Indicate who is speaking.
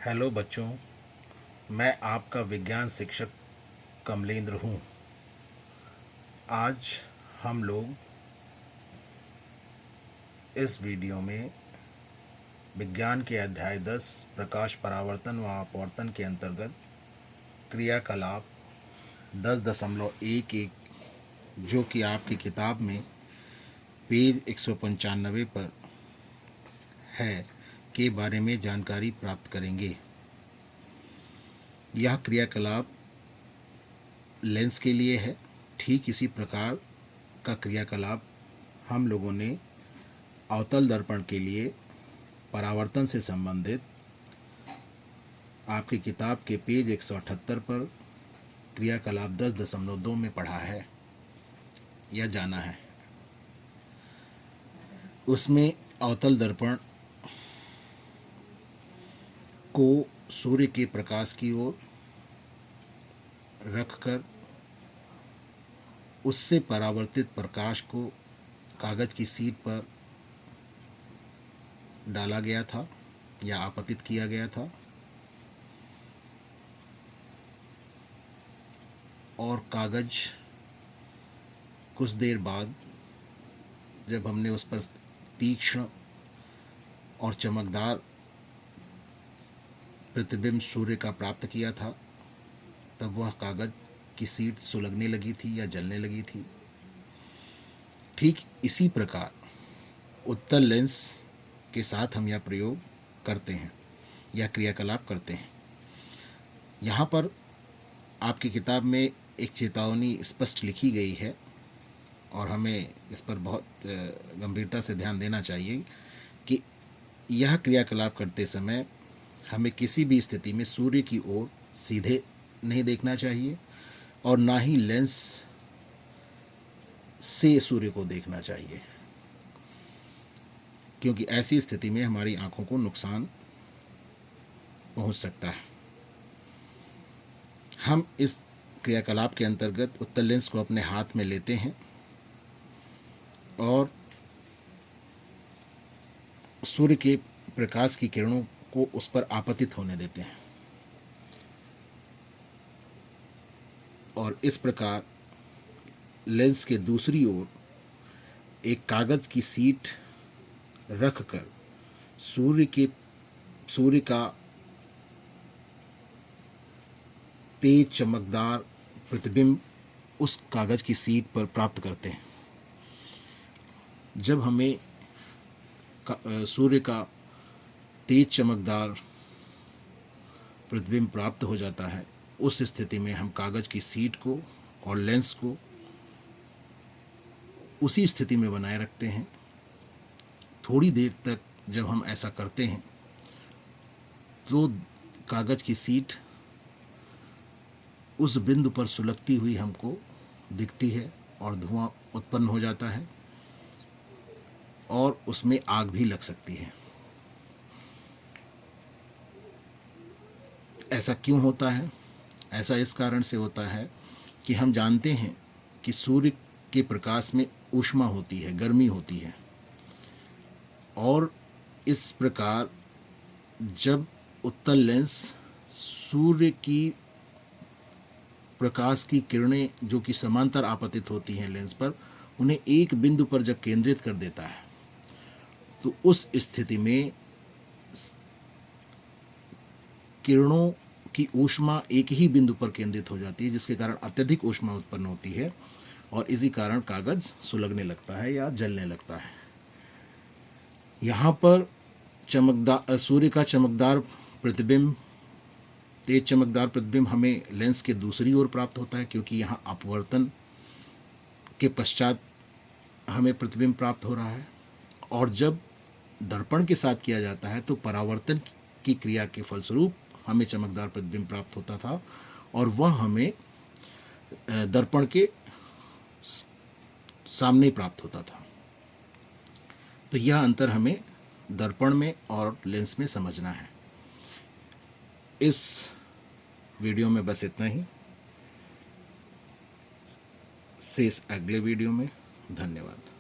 Speaker 1: Hello बच्चों, मैं आपका विज्ञान शिक्षक कमलेंद्र हूँ। आज हम लोग इस वीडियो में विज्ञान के अध्याय 10 प्रकाश परावर्तन व अपवर्तन के अंतर्गत क्रियाकलाप 10.11 जो कि आपकी किताब में पेज 195 पर है के बारे में जानकारी प्राप्त करेंगे। यह क्रियाकलाप लेंस के लिए है। ठीक इसी प्रकार का क्रियाकलाप हम लोगों ने अवतल दर्पण के लिए परावर्तन से संबंधित आपकी किताब के पेज 178 पर क्रियाकलाप 10.2 में पढ़ा है या जाना है। उसमें अवतल दर्पण को सूर्य के प्रकाश की ओर रखकर उससे परावर्तित प्रकाश को कागज की शीट पर डाला गया था या आपतित किया गया था, और कागज कुछ देर बाद जब हमने उस पर तीक्ष्ण और चमकदार प्रतिबिंब सूर्य का प्राप्त किया था, तब वह कागज की शीट सुलगने लगी थी या जलने लगी थी। ठीक इसी प्रकार उत्तल लेंस के साथ हम यह प्रयोग करते हैं, यह क्रियाकलाप करते हैं। यहाँ पर आपकी किताब में एक चेतावनी स्पष्ट लिखी गई है और हमें इस पर बहुत गंभीरता से ध्यान देना चाहिए कि यह क्रियाकलाप करते समय हमें किसी भी स्थिति में सूर्य की ओर सीधे नहीं देखना चाहिए और ना ही लेंस से सूर्य को देखना चाहिए, क्योंकि ऐसी स्थिति में हमारी आंखों को नुकसान पहुंच सकता है। हम इस क्रियाकलाप के अंतर्गत उत्तल लेंस को अपने हाथ में लेते हैं और सूर्य के प्रकाश की किरणों को उस पर आपतित होने देते हैं, और इस प्रकार लेंस के दूसरी ओर एक कागज की शीट रखकर सूर्य का तेज चमकदार प्रतिबिंब उस कागज की शीट पर प्राप्त करते हैं। जब हमें सूर्य का तेज चमकदार प्रतिबिंब प्राप्त हो जाता है, उस स्थिति में हम कागज की शीट को और लेंस को उसी स्थिति में बनाए रखते हैं। थोड़ी देर तक जब हम ऐसा करते हैं तो कागज की शीट उस बिंदु पर सुलगती हुई हमको दिखती है और धुआं उत्पन्न हो जाता है और उसमें आग भी लग सकती है। ऐसा क्यों होता है? ऐसा इस कारण से होता है कि हम जानते हैं कि सूर्य के प्रकाश में ऊष्मा होती है, गर्मी होती है, और इस प्रकार जब उत्तल लेंस सूर्य की प्रकाश की किरणें जो कि समांतर आपतित होती हैं लेंस पर, उन्हें एक बिंदु पर जब केंद्रित कर देता है तो उस स्थिति में किरणों की ऊष्मा एक ही बिंदु पर केंद्रित हो जाती है, जिसके कारण अत्यधिक ऊष्मा उत्पन्न होती है और इसी कारण कागज सुलगने लगता है या जलने लगता है। यहाँ पर सूर्य का चमकदार प्रतिबिंब, तेज चमकदार प्रतिबिंब हमें लेंस के दूसरी ओर प्राप्त होता है, क्योंकि यहाँ अपवर्तन के पश्चात हमें प्रतिबिंब प्राप्त हो रहा है। और जब दर्पण के साथ किया जाता है तो परावर्तन की क्रिया के फलस्वरूप हमें चमकदार प्रतिबिंब प्राप्त होता था और वह हमें दर्पण के सामने प्राप्त होता था। तो यह अंतर हमें दर्पण में और लेंस में समझना है। इस वीडियो में बस इतना ही। शेष अगले वीडियो में। धन्यवाद।